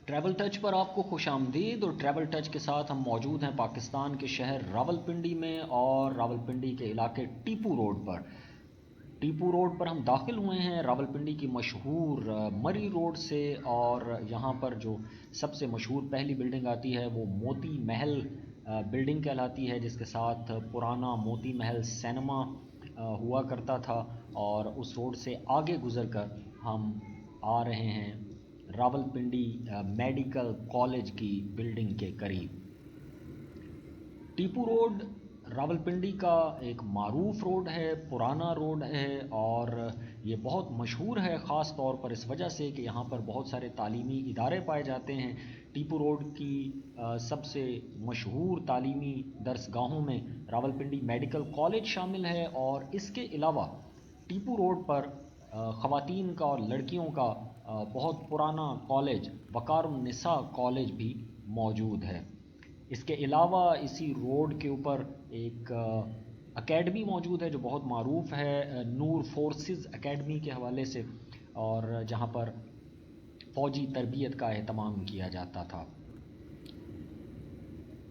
Travel touch پر آپ کو خوش آمدید، اور ٹریول ٹچ کے ساتھ ہم موجود ہیں پاکستان کے شہر راولپنڈی میں، اور راولپنڈی کے علاقے ٹیپو روڈ پر۔ ٹیپو روڈ پر ہم داخل ہوئے ہیں راولپنڈی کی مشہور مری روڈ سے، اور یہاں پر جو سب سے مشہور پہلی بلڈنگ آتی ہے وہ موتی محل بلڈنگ کہلاتی ہے، جس کے ساتھ پرانا موتی محل سینما ہوا کرتا تھا، اور اس روڈ سے آگے گزر کر ہم آ رہے ہیں راولپنڈی میڈیکل کالج کی بلڈنگ کے قریب۔ ٹیپو روڈ راولپنڈی کا ایک معروف روڈ ہے، پرانا روڈ ہے، اور یہ بہت مشہور ہے خاص طور پر اس وجہ سے کہ یہاں پر بہت سارے تعلیمی ادارے پائے جاتے ہیں۔ ٹیپو روڈ کی سب سے مشہور تعلیمی درسگاہوں میں راولپنڈی میڈیکل کالج شامل ہے، اور اس کے علاوہ ٹیپو روڈ پر خواتین کا اور لڑکیوں کا بہت پرانا کالج وقار النساء کالج بھی موجود ہے۔ اس کے علاوہ اسی روڈ کے اوپر ایک اکیڈمی موجود ہے جو بہت معروف ہے، نور فورسز اکیڈمی کے حوالے سے، اور جہاں پر فوجی تربیت کا اہتمام کیا جاتا تھا۔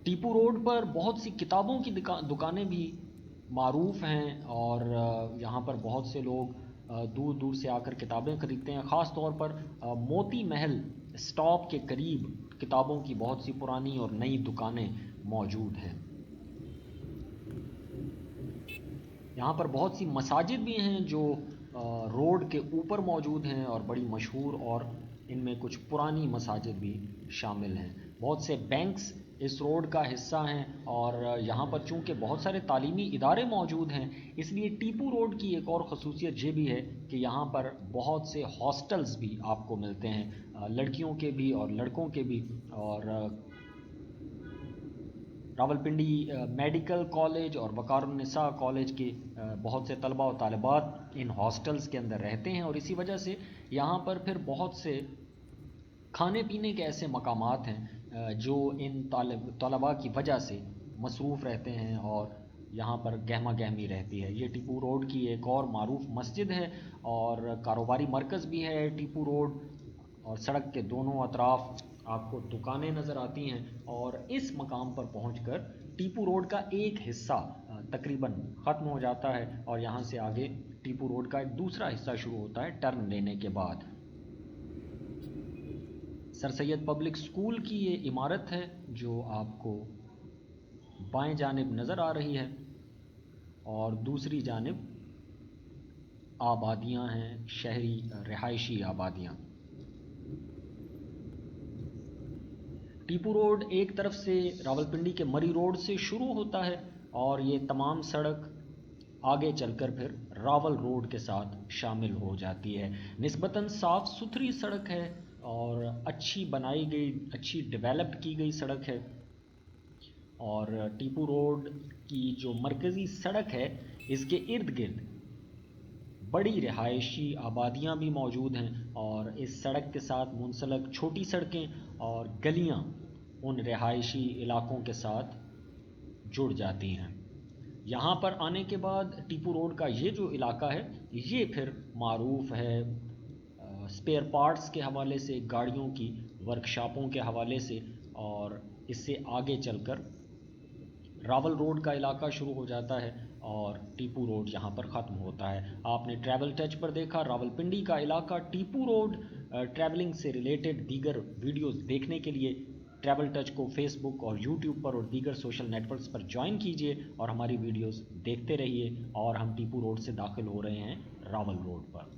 ٹیپو روڈ پر بہت سی کتابوں کی دکانیں بھی معروف ہیں، اور یہاں پر بہت سے لوگ دور دور سے آ کر کتابیں خریدتے ہیں۔ خاص طور پر موتی محل اسٹاپ کے قریب کتابوں کی بہت سی پرانی اور نئی دکانیں موجود ہیں۔ یہاں پر بہت سی مساجد بھی ہیں جو روڈ کے اوپر موجود ہیں اور بڑی مشہور، اور ان میں کچھ پرانی مساجد بھی شامل ہیں۔ بہت سے بینکس اس روڈ کا حصہ ہیں، اور یہاں پر چونکہ بہت سارے تعلیمی ادارے موجود ہیں، اس لیے ٹیپو روڈ کی ایک اور خصوصیت یہ بھی ہے کہ یہاں پر بہت سے ہاسٹلز بھی آپ کو ملتے ہیں، لڑکیوں کے بھی اور لڑکوں کے بھی، اور راولپنڈی میڈیکل کالج اور وقار النساء کالج کے بہت سے طلباء و طالبات ان ہاسٹلز کے اندر رہتے ہیں، اور اسی وجہ سے یہاں پر پھر بہت سے کھانے پینے کے ایسے مقامات ہیں جو ان طلباء کی وجہ سے مصروف رہتے ہیں، اور یہاں پر گہما گہمی رہتی ہے۔ یہ ٹیپو روڈ کی ایک اور معروف مسجد ہے، اور کاروباری مرکز بھی ہے ٹیپو روڈ، اور سڑک کے دونوں اطراف آپ کو دکانیں نظر آتی ہیں، اور اس مقام پر پہنچ کر ٹیپو روڈ کا ایک حصہ تقریباً ختم ہو جاتا ہے، اور یہاں سے آگے ٹیپو روڈ کا ایک دوسرا حصہ شروع ہوتا ہے ٹرن لینے کے بعد۔ سر سید پبلک سکول کی یہ عمارت ہے جو آپ کو بائیں جانب نظر آ رہی ہے، اور دوسری جانب آبادیاں ہیں، شہری رہائشی آبادیاں۔ ٹیپو روڈ ایک طرف سے راولپنڈی کے مری روڈ سے شروع ہوتا ہے، اور یہ تمام سڑک آگے چل کر پھر راول روڈ کے ساتھ شامل ہو جاتی ہے۔ نسبتاً صاف ستھری سڑک ہے، اور اچھی بنائی گئی، اچھی ڈیولپ کی گئی سڑک ہے، اور ٹیپو روڈ کی جو مرکزی سڑک ہے اس کے ارد گرد بڑی رہائشی آبادیاں بھی موجود ہیں، اور اس سڑک کے ساتھ منسلک چھوٹی سڑکیں اور گلیاں ان رہائشی علاقوں کے ساتھ جڑ جاتی ہیں۔ یہاں پر آنے کے بعد ٹیپو روڈ کا یہ جو علاقہ ہے یہ پھر معروف ہے اسپیئر پارٹس کے حوالے سے، گاڑیوں کی ورکشاپوں کے حوالے سے، اور اس سے آگے چل کر راول روڈ کا علاقہ شروع ہو جاتا ہے، اور ٹیپو روڈ یہاں پر ختم ہوتا ہے۔ آپ نے ٹریول ٹچ پر دیکھا راولپنڈی کا علاقہ ٹیپو روڈ۔ ٹریولنگ سے ریلیٹڈ دیگر ویڈیوز دیکھنے کے لیے ٹریول ٹچ کو فیس بک اور یوٹیوب پر اور دیگر سوشل نیٹ ورکس پر جوائن کیجئے، اور ہماری ویڈیوز دیکھتے رہیے، اور ہم ٹیپو روڈ سے داخل ہو رہے ہیں راول روڈ پر۔